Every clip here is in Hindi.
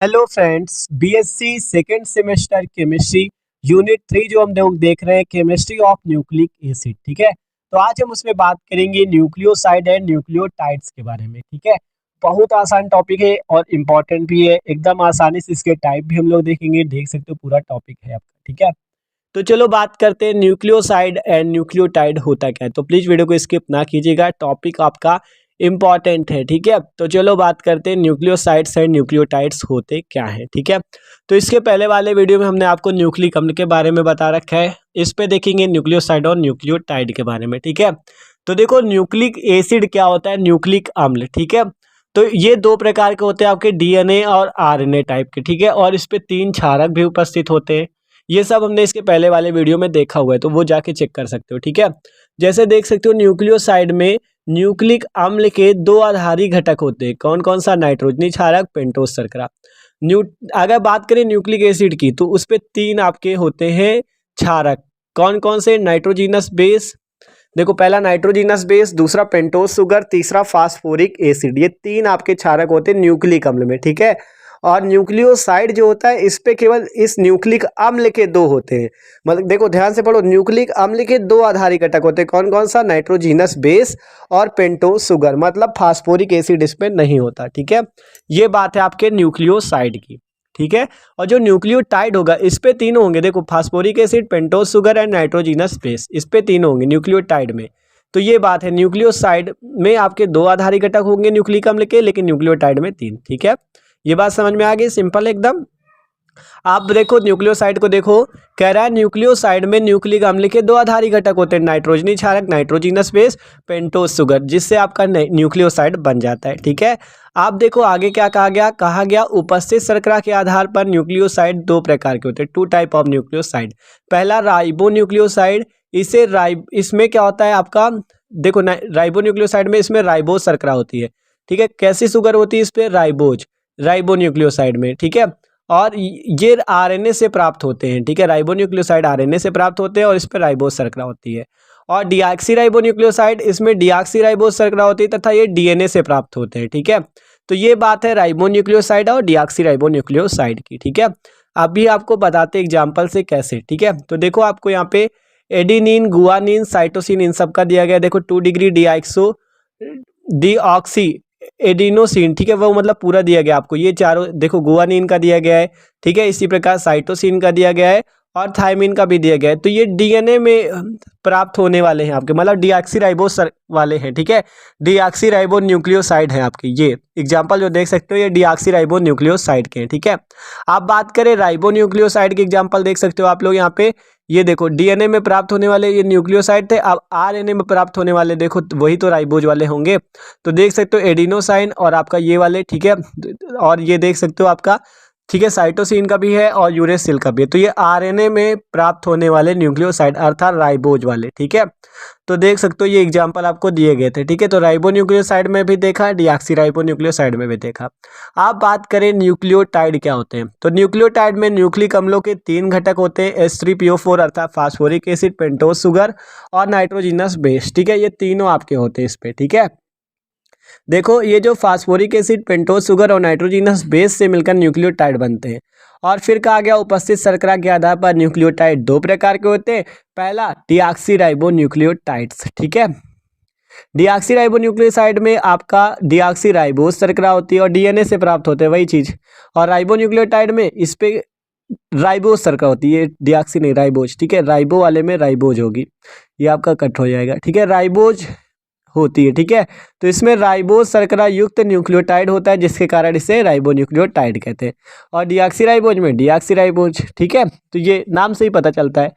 Hello friends, BSc second semester chemistry unit 3 जो हम लोग देख रहे हैं केमिस्ट्री ऑफ न्यूक्लिक एसिड। ठीक है, तो आज हम उसमें बात करेंगे न्यूक्लियोसाइड एंड न्यूक्लियोटाइड्स के बारे में। ठीक है, बहुत आसान टॉपिक है और इम्पोर्टेंट भी है, एकदम आसानी से इसके टाइप भी हम लोग देखेंगे। देख सकते हो पूरा टॉपिक है आपका। ठीक है, तो चलो बात करते हैं न्यूक्लियोसाइड एंड न्यूक्लियोटाइड होता क्या है। तो प्लीज वीडियो को स्किप ना कीजिएगा, टॉपिक आपका इंपॉर्टेंट है। ठीक है, तो चलो बात करते हैं न्यूक्लियोसाइड्स एंड न्यूक्लियोटाइड्स होते क्या है। ठीक है, तो इसके पहले वाले वीडियो में हमने आपको न्यूक्लिक अम्ल के बारे में बता रखा है, इस पे देखेंगे न्यूक्लियोसाइड और न्यूक्लियोटाइड के बारे में। ठीक है, तो देखो न्यूक्लिक एसिड क्या होता है, न्यूक्लिक अम्ल। ठीक है, तो ये दो प्रकार के होते हैं आपके, डीएनए और आरएनए टाइप के। ठीक है, और इस पे 3 क्षारक भी उपस्थित होते हैं। ये सब हमने इसके पहले वाले वीडियो में देखा हुआ है, तो वो जाके चेक कर सकते हो। ठीक है, जैसे देख सकते हो न्यूक्लियोसाइड में न्यूक्लिक अम्ल के 2 आधारी घटक होते हैं। कौन कौन सा? नाइट्रोजनी क्षारक, पेंटोस शर्करा। न्यू अगर बात करें न्यूक्लिक एसिड की, तो उस पे 3 आपके होते हैं क्षारक। कौन कौन से? नाइट्रोजिनस बेस, देखो पहला नाइट्रोजिनस बेस, दूसरा पेंटोस शुगर, तीसरा फास्फोरिक एसिड। ये 3 आपके क्षारक होते हैं न्यूक्लिक अम्ल में। ठीक है, और न्यूक्लियोसाइड जो होता है इस पे केवल इस न्यूक्लिक अम्ल के 2 होते हैं। मतलब देखो ध्यान से पढ़ो, न्यूक्लिक अम्ल के 2 आधारी घटक होते हैं। कौन कौन सा? नाइट्रोजिनस बेस और पेंटोस शुगर, मतलब फास्फोरिक एसिड इसमें नहीं होता। ठीक है, ये बात है आपके न्यूक्लियोसाइड की। ठीक है, और जो न्यूक्लियोटाइड होगा इस पे 3 होंगे। देखो phosphoric acid, pentose sugar and nitrogenous base, इस पे 3 होंगे न्यूक्लियोटाइड में। तो ये बात है, न्यूक्लियोसाइड में आपके 2 आधारी घटक होंगे न्यूक्लिक अम्ल के, लेकिन न्यूक्लियोटाइड में 3। ठीक है, ये बात समझ में आ गई, सिंपल एकदम। आप देखो न्यूक्लियोसाइड को देखो, कह रहा है न्यूक्लियोसाइड में न्यूक्लिक अम्ल के 2 आधारी घटक होते हैं, नाइट्रोजनी क्षारक, नाइट्रोजिनस बेस, पेंटोस शुगर, जिससे आपका न्यूक्लियोसाइड बन जाता है। ठीक है, आप देखो आगे क्या कहा गया उपस्थित शर्करा के आधार पर न्यूक्लियोसाइड 2 प्रकार के होते हैं, 2 टाइप ऑफ न्यूक्लियोसाइड। पहला राइबो न्यूक्लियोसाइड, इसमें क्या होता है आपका, देखो राइबो न्यूक्लियोसाइड में इसमें राइबोज शर्करा होती है। ठीक है, कैसी शुगर होती है इस पे? राइबोज, राइबो न्यूक्लियोसाइड में। ठीक है, और ये आरएनए से प्राप्त होते हैं। ठीक है, राइबोन्यूक्लियोसाइड आरएनए से प्राप्त होते हैं और इस पर राइबोज शर्करा होती है। और डीऑक्सीराइबोन्यूक्लियोसाइड, इसमें डीऑक्सीराइबोज शर्करा होती है तथा ये डीएनए से प्राप्त होते हैं। ठीक है, तो ये बात है राइबोन्यूक्लियोसाइड और डीऑक्सीराइबोन्यूक्लियोसाइड की। ठीक है, अभी आपको बताते एग्जाम्पल से कैसे। ठीक है, तो देखो आपको यहाँ पे एडिनिन, गुआनिन, साइटोसिन इन सब का दिया गया। देखो 2 डिग्री डीऑक्सी एडिनोसिन। ठीक है, वो मतलब पूरा दिया गया आपको। ये चारों देखो, गुआनिन का दिया गया है। ठीक है, इसी प्रकार साइटोसिन का दिया गया है और थायमिन का भी दिया गया है। तो ये डीएनए में प्राप्त होने वाले हैं आपके, मतलब डीऑक्सीराइबोस वाले हैं। ठीक है, डीऑक्सीराइबो न्यूक्लियोसाइड हैं आपके। ये एग्जांपल जो देख सकते हो ये डीऑक्सीराइबो न्यूक्लियोसाइड के हैं। ठीक है, आप बात करें राइबो न्यूक्लियोसाइड के एग्जांपल देख सकते हो आप लोग यहाँ पे। ये देखो डीएनए में प्राप्त होने वाले ये न्यूक्लियोसाइड थे, अब आरएनए में प्राप्त होने वाले देखो वही तो राइबोज वाले होंगे। तो देख सकते हो एडिनोसाइन और आपका ये वाले। ठीक है, और ये देख सकते हो आपका, ठीक है, साइटोसिन का भी है और यूरेसिल का भी है। तो ये आरएनए में प्राप्त होने वाले न्यूक्लियोसाइड अर्थात राइबोज वाले। ठीक है, तो देख सकते हो ये एग्जांपल आपको दिए गए थे। ठीक है, तो राइबो न्यूक्लियोसाइड में भी देखा, डीऑक्सीराइबो न्यूक्लियोसाइड में भी देखा। आप बात करें न्यूक्लियोटाइड क्या होते हैं, तो न्यूक्लियोटाइड में न्यूक्लिक अम्लों के 3 घटक होते हैं, H3PO4 अर्थात फास्फोरिक एसिड, पेंटोस शुगर और नाइट्रोजिनस बेस। ठीक है, ये तीनों आपके होते हैं इस पे। ठीक है, देखो ये जो फास्फोरिक एसिड, पेंटोस शुगर और नाइट्रोजिनस बेस से मिलकर न्यूक्लियोटाइड बनते हैं। और फिर कहा गया उपस्थित शर्करा के आधार पर न्यूक्लियोटाइड 2 प्रकार के होते हैं। पहला डीऑक्सीराइबो न्यूक्लियोटाइड्स। ठीक है, डीऑक्सीराइबो न्यूक्लियोसाइड में आपका डीऑक्सीराइबोज शर्करा होती है और डीएनए से प्राप्त होते हैं वही चीज। और राइबो न्यूक्लियोटाइड में इस पे राइबोज शर्करा होती है, डीऑक्सी नहीं राइबोज। ठीक है, राइबो वाले में राइबोज होगी, ये आपका कट हो जाएगा। ठीक है, राइबोज होती है। ठीक है, तो इसमें राइबोज शर्करा युक्त न्यूक्लियोटाइड होता है, जिसके कारण इसे राइबो न्यूक्लियोटाइड कहते हैं। और डीऑक्सीराइबोज में डीऑक्सीराइबोज। ठीक है, तो ये नाम से ही पता चलता है।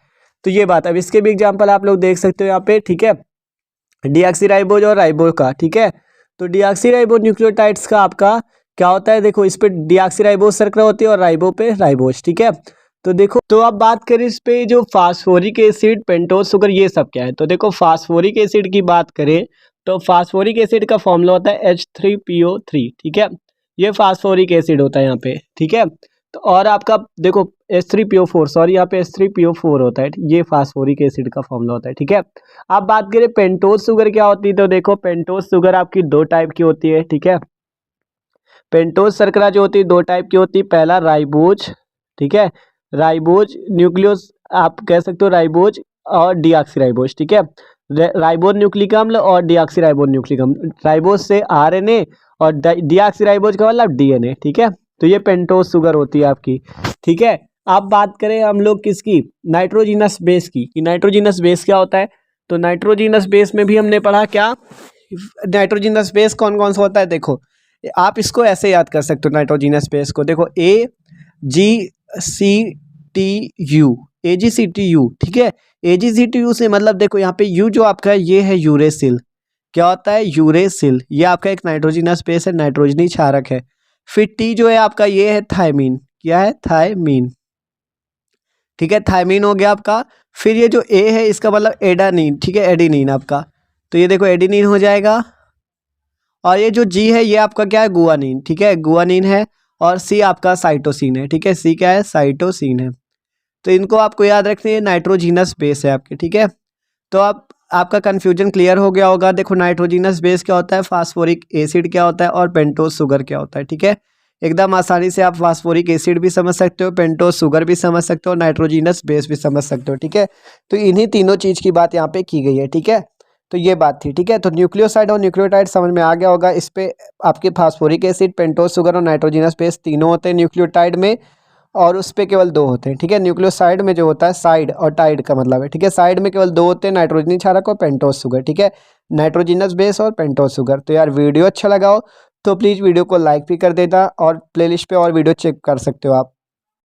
तो ये बात, अब इसके भी एग्जाम्पल आप लोग देख सकते हो यहाँ पे। ठीक है, डीऑक्सीराइबोज और राइबो का। ठीक है, तो डीऑक्सीराइबो न्यूक्लियोटाइड्स का आपका क्या होता है, देखो इस पे डीऑक्सीराइबोज शर्करा होती है और राइबो पे राइबोज। ठीक है, तो देखो, तो अब बात करें इस पे जो फास्फोरिक एसिड, पेंटोस शुगर, ये सब क्या है। तो देखो फास्फोरिक एसिड की बात करें तो फास्फोरिक एसिड का फॉर्मूला होता है H3PO3। ठीक है, ये फास्फोरिक एसिड होता है यहाँ पे। ठीक है, तो और आपका देखो H3PO4, सॉरी यहाँ पे H3PO4 होता है, ये फास्फोरिक एसिड का फॉर्मूला होता है। ठीक है, अब बात करें पेंटोस शुगर क्या होती है, तो देखो पेंटोस शुगर आपकी 2 टाइप की होती है। ठीक है, पेंटोज शर्करा जो होती है दो टाइप की होती है, पहला राइबोज, ठीक है, राइबोज न्यूक्लियोस, आप कह सकते हो राइबोज और डीऑक्सीराइबोज, ठीक है, राइबोज न्यूक्लिक अम्ल और डीऑक्सीराइबोज न्यूक्लिक अम्ल, राइबोज से आरएनए और डीऑक्सीराइबोज का मतलब डीएनए, ठीक है। तो ये पेंटोज शुगर होती है आपकी, ठीक है। अब बात करें हम लोग किसकी, नाइट्रोजिनस बेस की, कि नाइट्रोजिनस बेस क्या होता है। तो नाइट्रोजिनस बेस में भी हमने पढ़ा क्या, नाइट्रोजिनस बेस कौन कौन सा होता है। देखो आप इसको ऐसे याद कर सकते हो, नाइट्रोजिनस बेस को देखो AgCTU, AgCTU, ठीक है। AgCTU से मतलब देखो यहाँ पे U जो आपका है ये है यूरेसिल, क्या होता है यूरेसिल, ये आपका एक नाइट्रोजिनस बेस है, नाइट्रोजनी क्षारक है। फिर T जो है आपका ये है थायमीन, क्या है थायमीन, ठीक है, थायमीन हो गया आपका। फिर ये जो A है इसका मतलब एडानीन, ठीक है, एडिनिन आपका, तो ये देखो एडिनिन हो जाएगा। और ये जो G है ये आपका क्या है गुआनिन, ठीक है, गुआनिन है। और C आपका साइटोसिन है, ठीक है, C क्या है साइटोसिन है। तो इनको आपको याद रखना है, नाइट्रोजिनस बेस है आपके, ठीक है। तो आप आपका कन्फ्यूजन क्लियर हो गया होगा। देखो नाइट्रोजिनस बेस क्या होता है, फास्फोरिक एसिड क्या होता है और पेंटोज शुगर क्या होता है, ठीक है। एकदम आसानी से आप फास्फोरिक एसिड भी समझ सकते हो, पेंटोज शुगर भी समझ सकते हो, नाइट्रोजिनस बेस भी समझ सकते हो, ठीक है। तो इन्हीं तीनों चीज़ की बात यहाँ पे की गई है, ठीक है। तो ये बात थी, ठीक है। तो न्यूक्लियोसाइड और न्यूक्लियोटाइड समझ में आ गया होगा। इस पे आपके फास्फोरिक एसिड, पेंटोज शुगर और नाइट्रोजिनस बेस तीनों होते हैं न्यूक्लियोटाइड में, और उस पे केवल दो होते हैं, ठीक है। न्यूक्लियोसाइड में जो होता है, साइड और टाइड का मतलब है, ठीक है, साइड में केवल दो होते हैं, नाइट्रोजनी क्षारक और पेंटोज शुगर, ठीक है, नाइट्रोजिनस बेस और पेंटोज शुगर। तो यार वीडियो अच्छा लगा हो तो प्लीज़ वीडियो को लाइक भी कर देना, और प्लेलिस्ट पे और वीडियो चेक कर सकते हो आप।